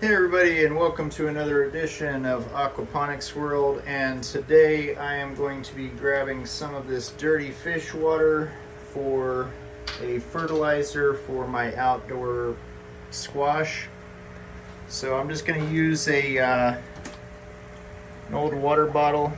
Hey everybody, and welcome to another edition of Aquaponics World. And today I am going to be grabbing some of this dirty fish water for a fertilizer for my outdoor squash. So I'm just going to use an old water bottle,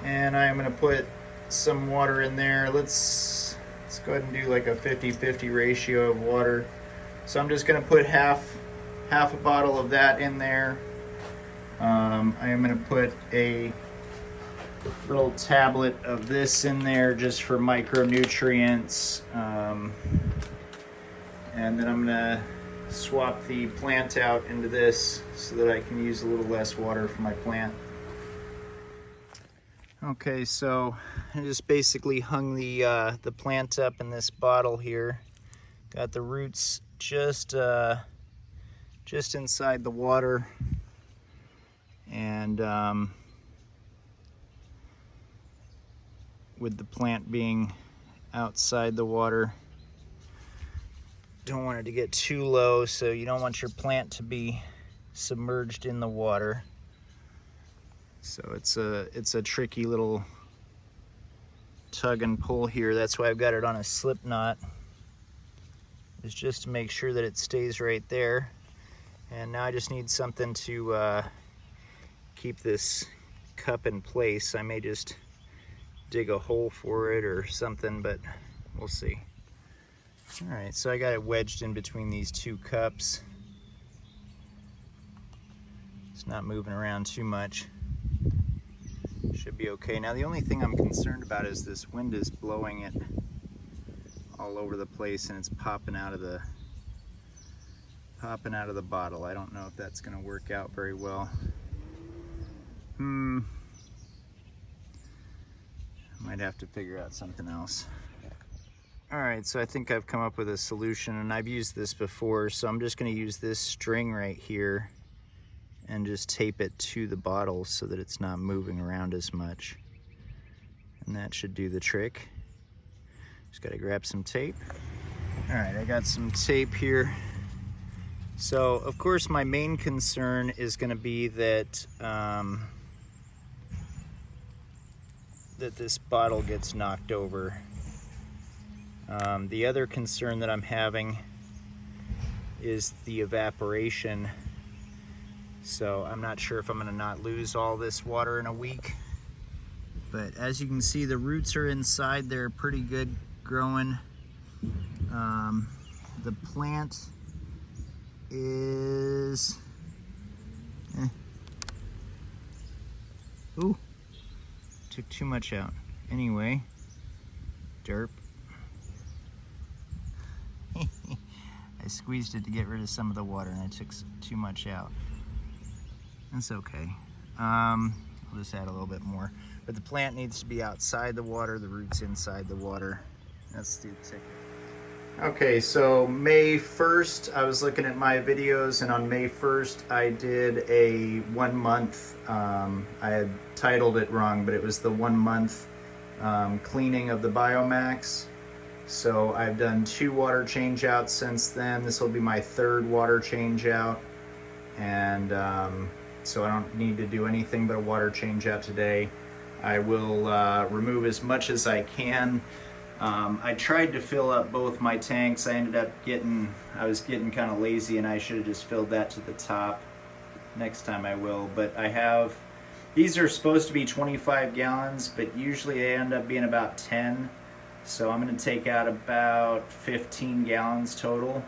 and I'm going to put some water in there. Let's go ahead and do like a 50-50 ratio of water. So I'm just going to put half a bottle of that in there. I am going to put a little tablet of this in there just for micronutrients. And then I'm going to swap the plant out into this so that I can use a little less water for my plant. Okay, so I just basically hung the plant up in this bottle here. Got the roots just inside the water, and with the plant being outside the water, don't want it to get too low, so you don't want your plant to be submerged in the water. So it's a tricky little tug and pull here. That's why I've got it on a slip knot, is just to make sure that it stays right there. And now I just need something to keep this cup in place. I may just dig a hole for it or something, but we'll see. All right, so I got it wedged in between these two cups. It's not moving around too much. Should be okay. Now the only thing I'm concerned about is this wind is blowing it all over the place, and it's popping out of the bottle. I don't know if that's going to work out very well. Might have to figure out something else. Alright, so I think I've come up with a solution, and I've used this before, so I'm just going to use this string right here and just tape it to the bottle so that it's not moving around as much. And that should do the trick. Just got to grab some tape. Alright, I got some tape here. So, of course, my main concern is going to be that that this bottle gets knocked over. The other concern that I'm having is the evaporation. So I'm not sure if I'm going to not lose all this water in a week. But as you can see, the roots are inside. They're pretty good growing. The plant is... Ooh, took too much out. Anyway, derp. I squeezed it to get rid of some of the water, and I took too much out. That's okay. I'll just add a little bit more. But the plant needs to be outside the water, the roots inside the water. That's the ticket. Okay, so May 1st, I was looking at my videos, and on May 1st, I did a 1 month, I had titled it wrong, but it was the 1 month cleaning of the Biomax. So I've done 2 water change outs since then. This will be my 3rd water change out. And so I don't need to do anything but a water change out today. I will remove as much as I can. I tried to fill up both my tanks. I was getting kind of lazy, and I should have just filled that to the top. Next time I will. But these are supposed to be 25 gallons, but usually they end up being about 10. So I'm going to take out about 15 gallons total.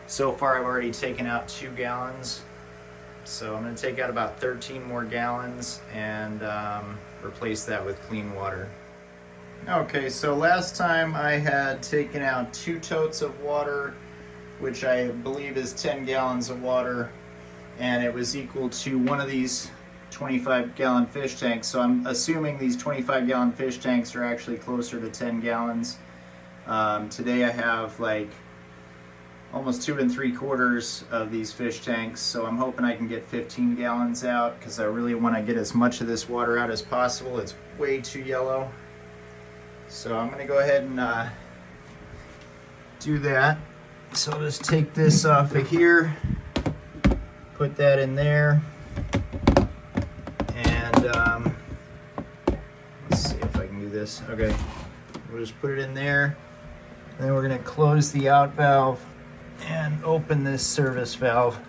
So far I've already taken out 2 gallons. So I'm going to take out about 13 more gallons and replace that with clean water. Okay, so last time I had taken out 2 totes of water, which I believe is 10 gallons of water, and it was equal to one of these 25-gallon fish tanks. So I'm assuming these 25-gallon fish tanks are actually closer to 10 gallons. Today I have like almost 2 3/4 of these fish tanks, so I'm hoping I can get 15 gallons out, because I really want to get as much of this water out as possible. It's way too yellow. So I'm going to go ahead and do that. So I'll just take this off of here. put that in there, and let's see if I can do this. Okay, we'll just put it in there, and then we're going to close the out valve and open this service valve,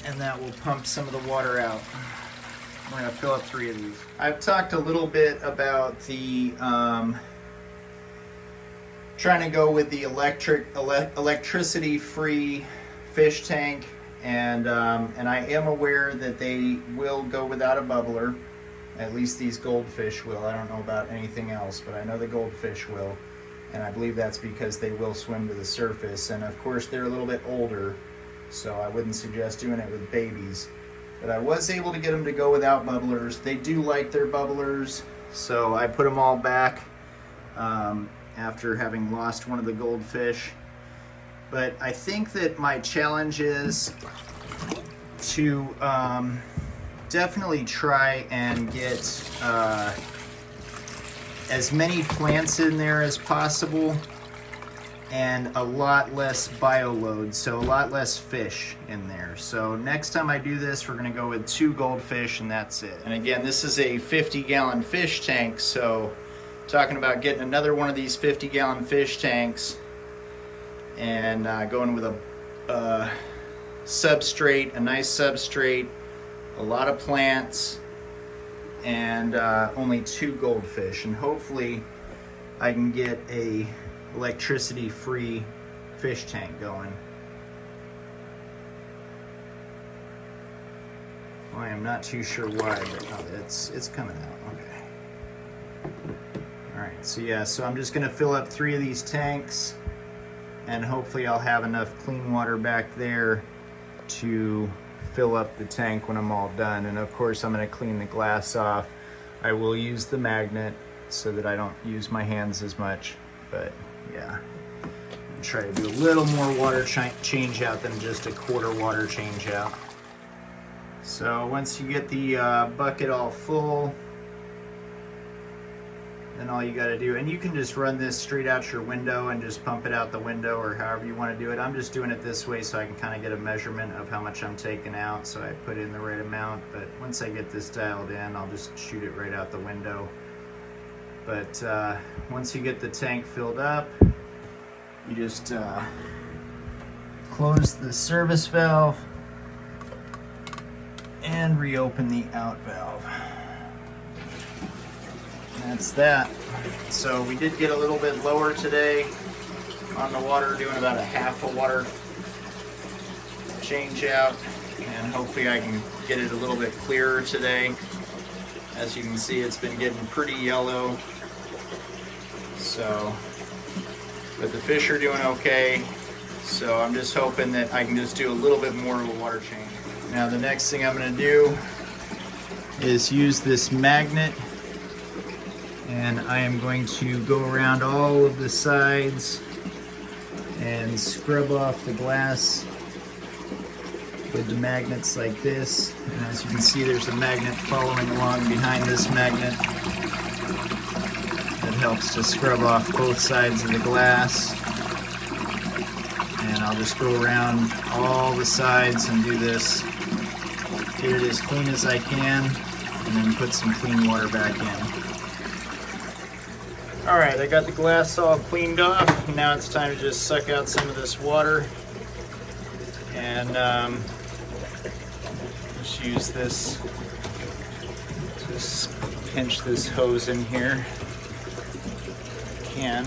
and that will pump some of the water out. We're going to fill up 3 of these. I've talked a little bit about the trying to go with the electricity-free fish tank, and I am aware that they will go without a bubbler. At least these goldfish will. I don't know about anything else, but I know the goldfish will, and I believe that's because they will swim to the surface. And of course, they're a little bit older, so I wouldn't suggest doing it with babies. But I was able to get them to go without bubblers. They do like their bubblers, so I put them all back after having lost one of the goldfish. But I think that my challenge is to definitely try and get as many plants in there as possible, and a lot less bio load, so a lot less fish in there. So next time I do this, we're gonna go with 2 goldfish and that's it. And again, this is a 50-gallon fish tank, so talking about getting another one of these 50-gallon fish tanks and going with a substrate, a nice substrate, a lot of plants, and only 2 goldfish. And hopefully I can get a electricity-free fish tank going. Well, I am not too sure why, but it's coming out. Okay. All right. So yeah. So I'm just going to fill up 3 of these tanks, and hopefully I'll have enough clean water back there to fill up the tank when I'm all done. And of course, I'm going to clean the glass off. I will use the magnet so that I don't use my hands as much. But yeah, I'll try to do a little more water change out than just a quarter water change out. So once you get the bucket all full, then all you got to do, and you can just run this straight out your window and just pump it out the window, or however you want to do it. I'm just doing it this way so I can kind of get a measurement of how much I'm taking out, so I put in the right amount. But once I get this dialed in, I'll just shoot it right out the window. But once you get the tank filled up, you just close the service valve and reopen the out valve. And that's that. So we did get a little bit lower today on the water, doing about a half a water change out, and hopefully I can get it a little bit clearer today. As you can see, it's been getting pretty yellow. So, but the fish are doing okay. So I'm just hoping that I can just do a little bit more of a water change. Now the next thing I'm going to do is use this magnet, and I am going to go around all of the sides and scrub off the glass with the magnets like this. And as you can see, there's a magnet following along behind this magnet that helps to scrub off both sides of the glass. And I'll just go around all the sides and do this, get it as clean as I can, and then put some clean water back in. All right, I got the glass all cleaned off. Now it's time to just suck out some of this water, and just use this, just pinch this hose in here. Can.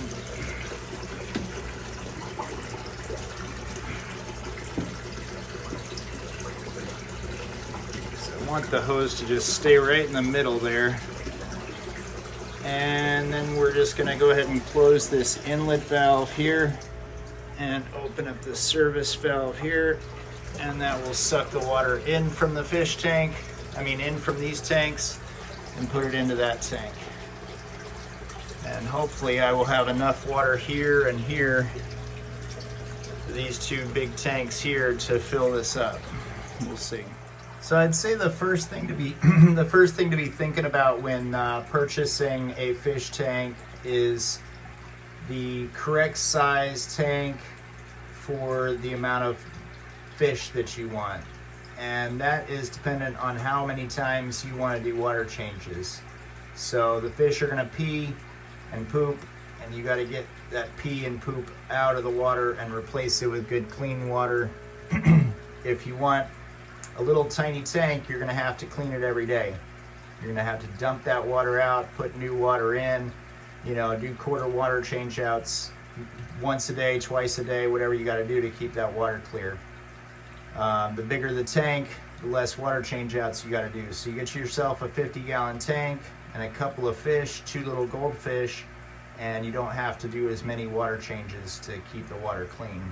So I want the hose to just stay right in the middle there. And then we're just going to go ahead and close this inlet valve here and open up the service valve here, and that will suck the water in from the fish tank, in from these tanks, and put it into that tank. And hopefully I will have enough water here and here for these 2 big tanks here to fill this up. We'll see. So I'd say the first thing to be thinking about when purchasing a fish tank is the correct size tank for the amount of fish that you want. and that is dependent on how many times you want to do water changes. So the fish are going to pee and poop, and you got to get that pee and poop out of the water and replace it with good clean water. If you want a little tiny tank, you're going to have to clean it every day. You're going to have to dump that water out, put new water in, you know, do quarter water change outs once a day, twice a day, whatever you got to do to keep that water clear. The bigger the tank, the less water change outs you got to do. So you get yourself a 50-gallon tank and a couple of fish, 2 little goldfish, and you don't have to do as many water changes to keep the water clean.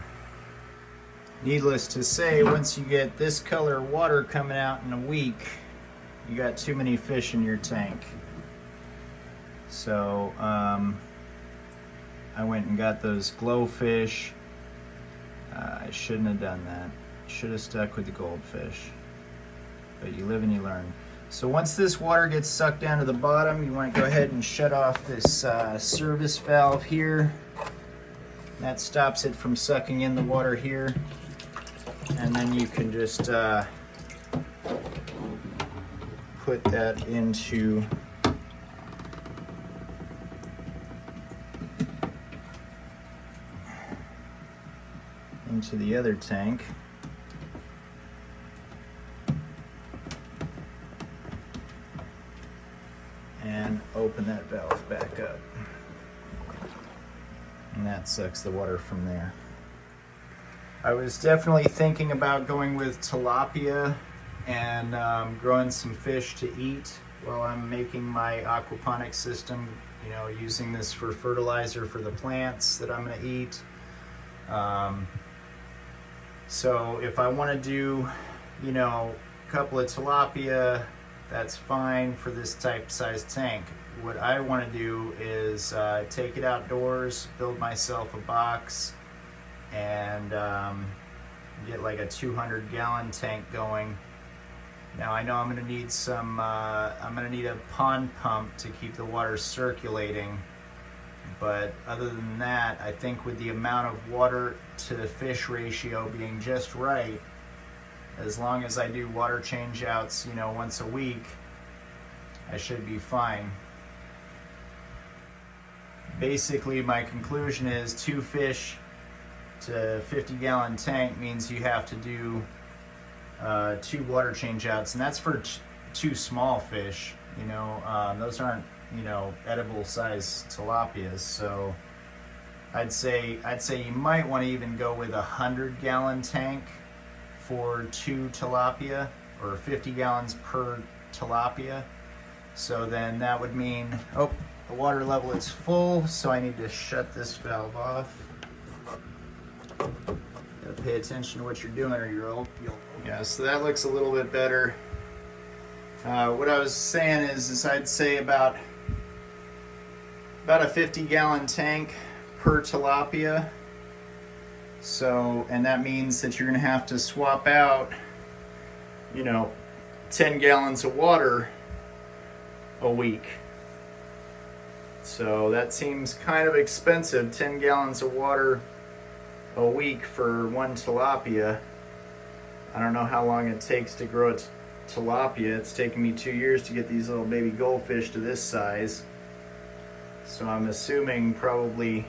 Needless to say, once you get this color water coming out in a week, you got too many fish in your tank. So I went and got those glowfish. I shouldn't have done that. Should have stuck with the goldfish. But you live and you learn. So once this water gets sucked down to the bottom, you want to go ahead and shut off this service valve here. That stops it from sucking in the water here. And then you can just put that into the other tank. And open that valve back up. And that sucks the water from there. I was definitely thinking about going with tilapia and growing some fish to eat while I'm making my aquaponics system, you know, using this for fertilizer for the plants that I'm going to eat. So if I want to do, you know, a couple of tilapia, that's fine for this type size tank. What I want to do is take it outdoors, build myself a box, and get like a 200-gallon tank going. Now I know I'm going to need some, I'm going to need a pond pump to keep the water circulating. But other than that, I think with the amount of water to the fish ratio being just right, as long as I do water change outs, you know, once a week, I should be fine. Basically, my conclusion is 2 fish to 50-gallon tank means you have to do 2 water change outs, and that's for 2 small fish. You know, those aren't, you know, edible size tilapias. So I'd say you might want to even go with a 100-gallon tank for 2 tilapia, or 50 gallons per tilapia. So then that would mean, oh, the water level is full, so I need to shut this valve off. Gotta pay attention to what you're doing, or you'll yeah, so that looks a little bit better. What I was saying is I'd say about a 50-gallon tank per tilapia. So, and that means that you're gonna have to swap out, you know, 10 gallons of water a week. So that seems kind of expensive, 10 gallons of water a week for 1 tilapia. I don't know how long it takes to grow a tilapia. It's taken me 2 years to get these little baby goldfish to this size. So I'm assuming probably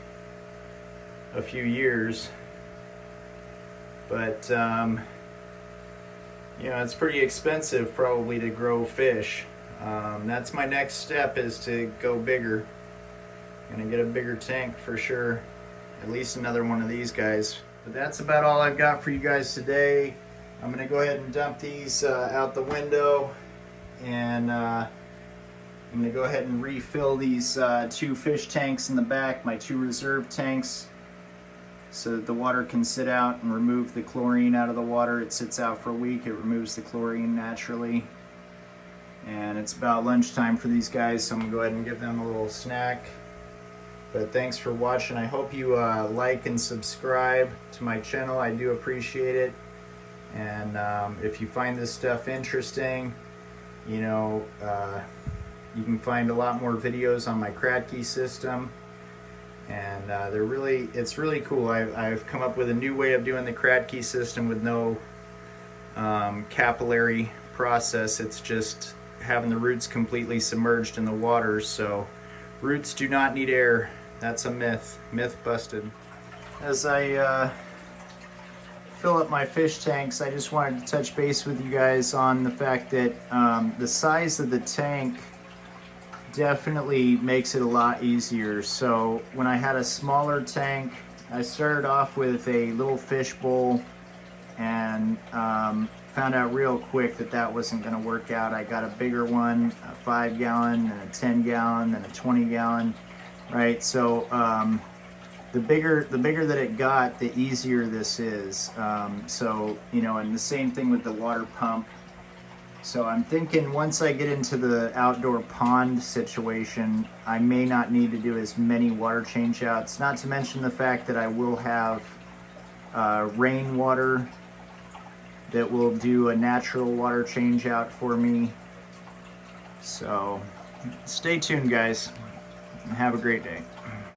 a few years. But, you know, it's pretty expensive probably to grow fish. That's my next step, is to go bigger. I'm gonna get a bigger tank for sure. At least another one of these guys. But that's about all I've got for you guys today. I'm gonna go ahead and dump these out the window, and I'm gonna go ahead and refill these 2 fish tanks in the back, my 2 reserve tanks, so that the water can sit out and remove the chlorine out of the water. It sits out for a week, it removes the chlorine naturally. And it's about lunchtime for these guys, so I'm gonna go ahead and give them a little snack. But thanks for watching. I hope you like and subscribe to my channel. I do appreciate it. And if you find this stuff interesting, you know, you can find a lot more videos on my kratky system. And it's really cool. I've come up with a new way of doing the kratky system with no capillary process. It's just having the roots completely submerged in the water. So roots do not need air. That's a myth. Myth busted. As I fill up my fish tanks, I just wanted to touch base with you guys on the fact that the size of the tank definitely makes it a lot easier. So when I had a smaller tank, I started off with a little fish bowl and found out real quick that that wasn't going to work out. I got a bigger one, a 5 gallon, and a 10 gallon, and a 20 gallon, right? So the bigger that it got, the easier this is. So, you know, and the same thing with the water pump. So I'm thinking once I get into the outdoor pond situation, I may not need to do as many water change outs, not to mention the fact that I will have rainwater that will do a natural water change out for me. So stay tuned, guys, and have a great day.